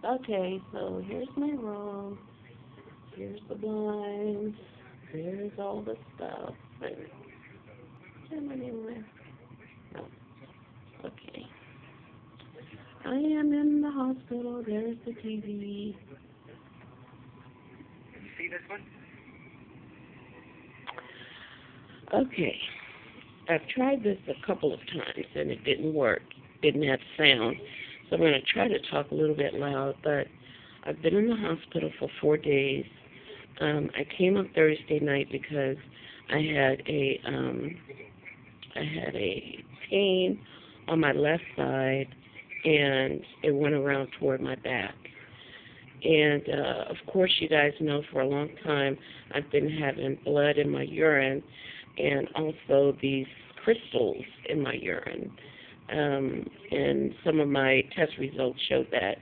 Okay, so here's my room. Here's the blinds. Here's all the stuff. Am I anywhere? No. Okay. I am in the hospital. There's the TV. You see this one? Okay. I've tried this a couple of times and it didn't work. Didn't have sound. So I'm going to try to talk a little bit loud, but I've been in the hospital for 4 days. I came on Thursday night because I had a pain on my left side and it went around toward my back. And of course, you guys know for a long time I've been having blood in my urine and also these crystals in my urine. And some of my test results showed that,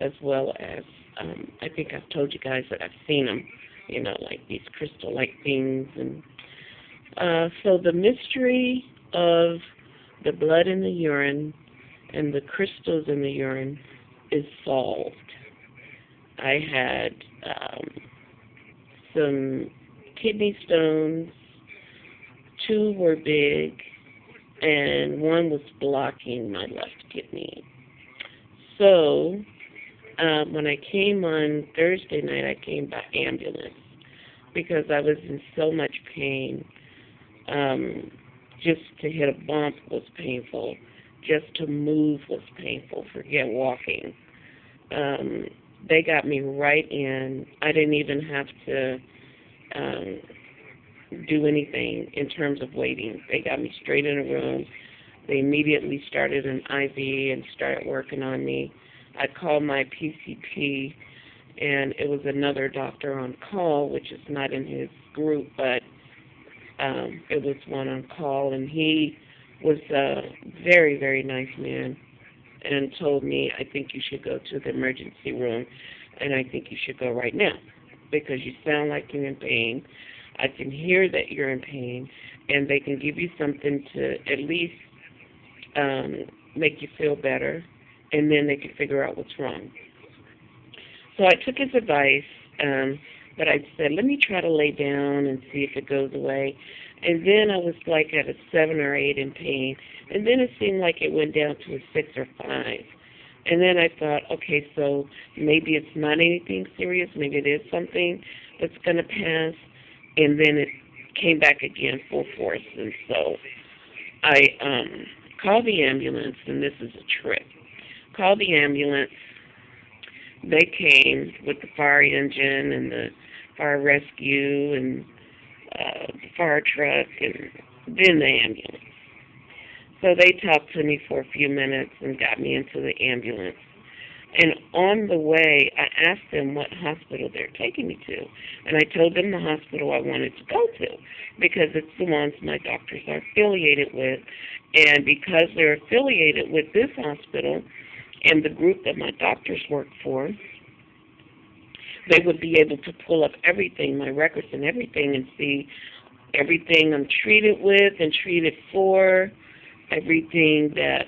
as well as I think I've told you guys that I've seen them, like these crystal-like things. And so the mystery of the blood in the urine and the crystals in the urine is solved. I had some kidney stones. 2 were big, and 1 was blocking my left kidney. So when I came on Thursday night, I came by ambulance because I was in so much pain. Just to hit a bump was painful. Just to move was painful. Forget walking. They got me right in. I didn't even have to do anything in terms of waiting. They got me straight in a room. They immediately started an IV and started working on me. I called my PCP, and it was another doctor on call, which is not in his group, but it was one on call, and he was a very, very nice man and told me, I think you should go to the emergency room, and I think you should go right now because you sound like you're in pain. I can hear that you're in pain, and they can give you something to at least make you feel better, and then they can figure out what's wrong. So I took his advice, but I said, let me try to lay down and see if it goes away. And then I was like at a 7 or 8 in pain, and then it seemed like it went down to a 6 or 5. And then I thought, okay, so maybe it's not anything serious, maybe it is something that's going to pass. And then it came back again full force. And so I called the ambulance, and this is a trip. Called the ambulance. They came with the fire engine and the fire rescue and the fire truck and then the ambulance. So they talked to me for a few minutes and got me into the ambulance. And on the way, I asked them what hospital they're taking me to. And I told them the hospital I wanted to go to because it's the ones my doctors are affiliated with. And because they're affiliated with this hospital and the group that my doctors work for, they would be able to pull up everything, my records and everything, and see everything I'm treated with and treated for, everything that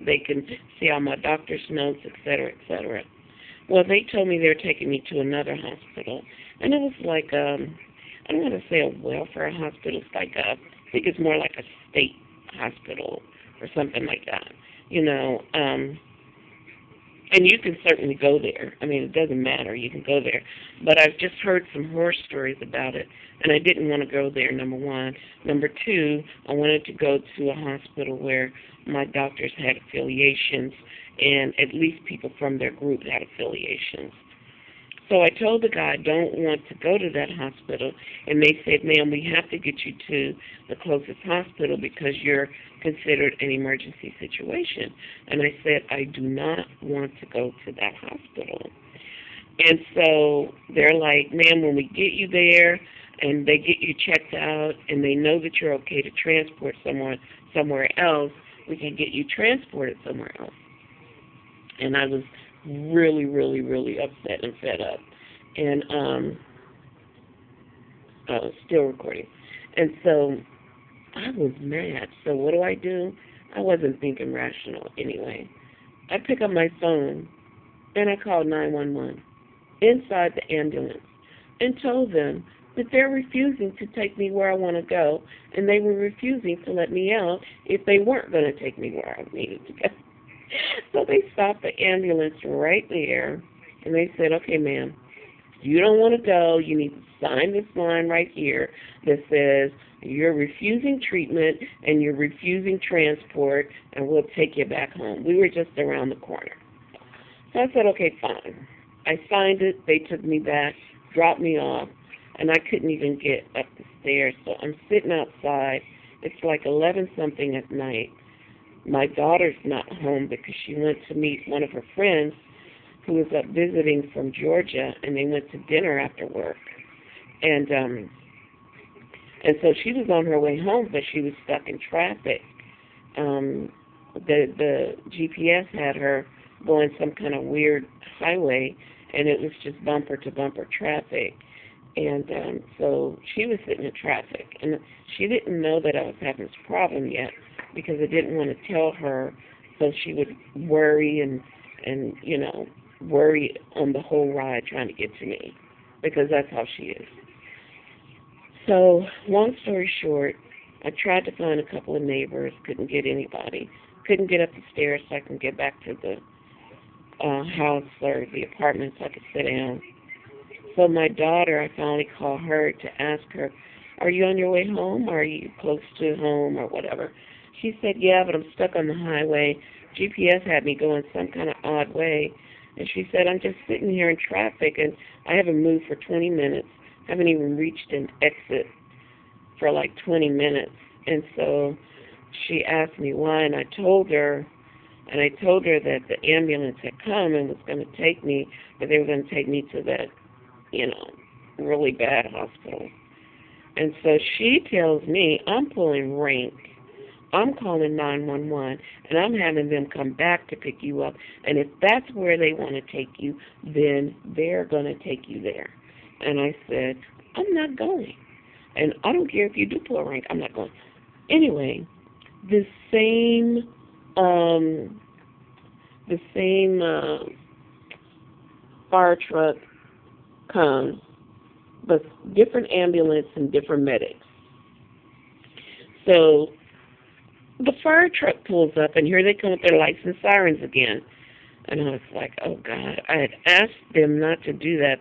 they can see all my doctor's notes, et cetera, et cetera. Well, they told me they're taking me to another hospital. And it was like, I don't want to say a welfare hospital. It's like I think it's more like a state hospital or something like that, And you can certainly go there. I mean, it doesn't matter. You can go there. But I've just heard some horror stories about it, and I didn't want to go there, number one. Number two, I wanted to go to a hospital where my doctors had affiliations, and at least people from their group had affiliations. So I told the guy I don't want to go to that hospital, and they said, ma'am, we have to get you to the closest hospital because you're considered an emergency situation. And I said, I do not want to go to that hospital. And so they're like, ma'am, when we get you there and they get you checked out and they know that you're okay to transport somewhere else, we can get you transported somewhere else. And I was really, really, really upset and fed up. And I was still recording. And so I was mad. So what do? I wasn't thinking rational anyway. I pick up my phone and I called 911 inside the ambulance and told them that they're refusing to take me where I want to go, and they were refusing to let me out if they weren't going to take me where I needed to go. So they stopped the ambulance right there, and they said, okay, ma'am, you don't want to go. You need to sign this line right here that says you're refusing treatment and you're refusing transport, and we'll take you back home. We were just around the corner. So I said, okay, fine. I signed it. They took me back, dropped me off, and I couldn't even get up the stairs. So I'm sitting outside. It's like 11-something at night. My daughter's not home because she went to meet one of her friends who was up visiting from Georgia, and they went to dinner after work. And so she was on her way home, but she was stuck in traffic. The GPS had her going some kind of weird highway, and it was just bumper-to-bumper traffic. And so she was sitting in traffic, and she didn't know that I was having this problem yet because I didn't want to tell her, so she would worry and worry on the whole ride trying to get to me, because that's how she is. So long story short, I tried to find a couple of neighbors, couldn't get anybody, couldn't get up the stairs so I could get back to the house or the apartment so I could sit down. So my daughter, I finally called her to ask her, are you on your way home, or are you close to home, or whatever? She said, yeah, but I'm stuck on the highway. GPS had me going some kind of odd way. And she said, I'm just sitting here in traffic, and I haven't moved for 20 minutes. I haven't even reached an exit for like 20 minutes. And so she asked me why, and I told her that the ambulance had come and was going to take me, but they were going to take me to that, really bad hospital. And so she tells me, I'm pulling rank. I'm calling 911, and I'm having them come back to pick you up. And if that's where they want to take you, then they're going to take you there. And I said, I'm not going. And I don't care if you do pull a rank, I'm not going. Anyway, the same fire truck comes, but different ambulance and different medics. So the fire truck pulls up, and here they come with their lights and sirens again. And I was like, oh, God. I had asked them not to do that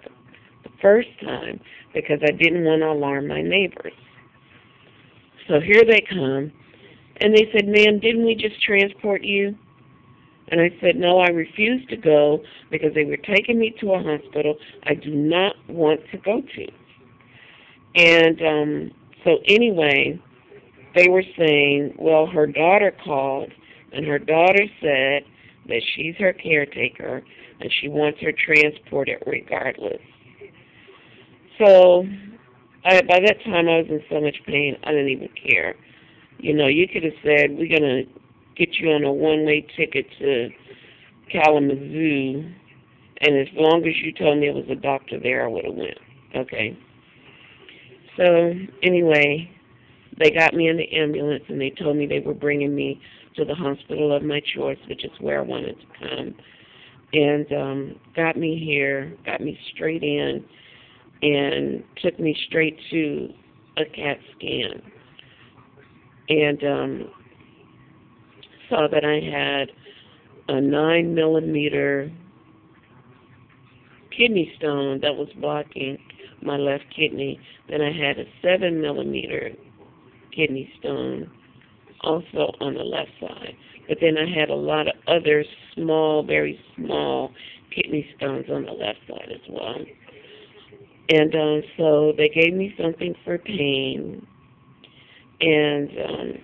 the first time because I didn't want to alarm my neighbors. So here they come, and they said, ma'am, didn't we just transport you? And I said, no, I refuse to go because they were taking me to a hospital I do not want to go to. And so anyway, they were saying, well, her daughter called, and her daughter said that she's her caretaker, and she wants her transported regardless. So by that time, I was in so much pain, I didn't even care. You could have said, we're going to get you on a one-way ticket to Kalamazoo, and as long as you told me it was a doctor there, I would have went. Okay. So anyway, they got me in the ambulance, and they told me they were bringing me to the hospital of my choice, which is where I wanted to come, and got me here, got me straight in, and took me straight to a CAT scan, and saw that I had a 9-millimeter kidney stone that was blocking my left kidney. Then I had a 7-millimeter kidney stone also on the left side. But then I had a lot of other small, very small kidney stones on the left side as well. And so they gave me something for pain, and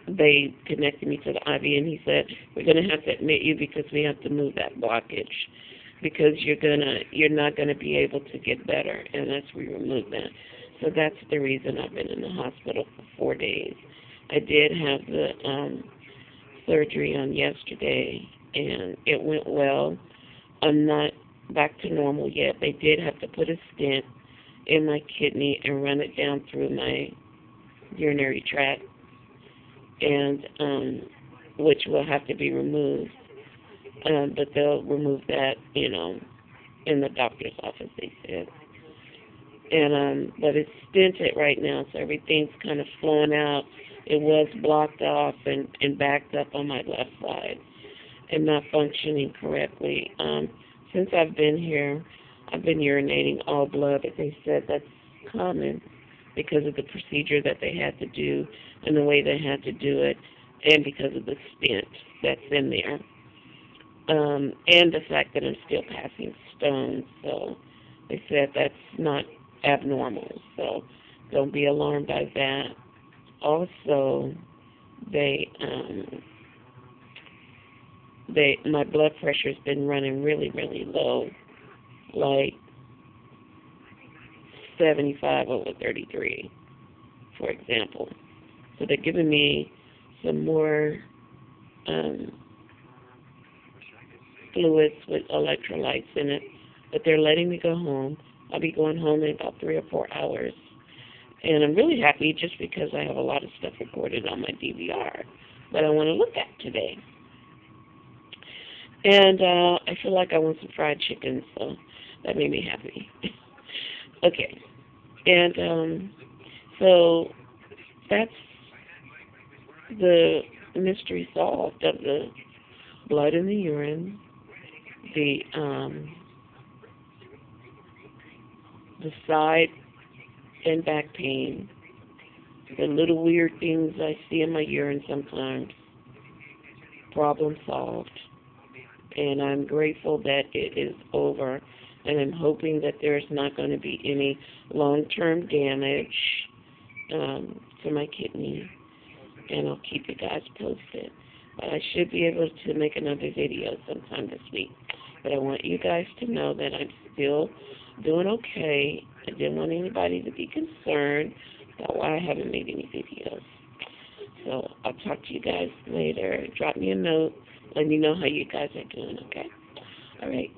they connected me to the IV, and he said, we're going to have to admit you because we have to move that blockage because you're not going to be able to get better unless we remove that. So that's the reason I've been in the hospital for 4 days. I did have the surgery on yesterday, and it went well. I'm not back to normal yet. They did have to put a stent in my kidney and run it down through my urinary tract. And which will have to be removed. But they'll remove that, in the doctor's office, they said. And but it's stented right now, so everything's kind of flowing out. It was blocked off and backed up on my left side and not functioning correctly. Since I've been here, I've been urinating all blood, but they said that's common because of the procedure that they had to do and the way they had to do it, and because of the stent that's in there. And the fact that I'm still passing stones, so they said that's not abnormal, so don't be alarmed by that. Also, my blood pressure's been running really, really low, like 75 over 33, for example. So they're giving me some more fluids with electrolytes in it, but they're letting me go home. I'll be going home in about 3 or 4 hours. And I'm really happy just because I have a lot of stuff recorded on my DVR that I want to look at today. And I feel like I want some fried chicken, so that made me happy. Okay. And so that's the mystery solved of the blood in the urine, the side and back pain, the little weird things I see in my urine sometimes. Problem solved. And I'm grateful that it is over. And I'm hoping that there's not going to be any long-term damage to my kidney. And I'll keep you guys posted. But I should be able to make another video sometime this week. But I want you guys to know that I'm still doing okay. I didn't want anybody to be concerned about why I haven't made any videos. So I'll talk to you guys later. Drop me a note. Let me know how you guys are doing, okay? All right.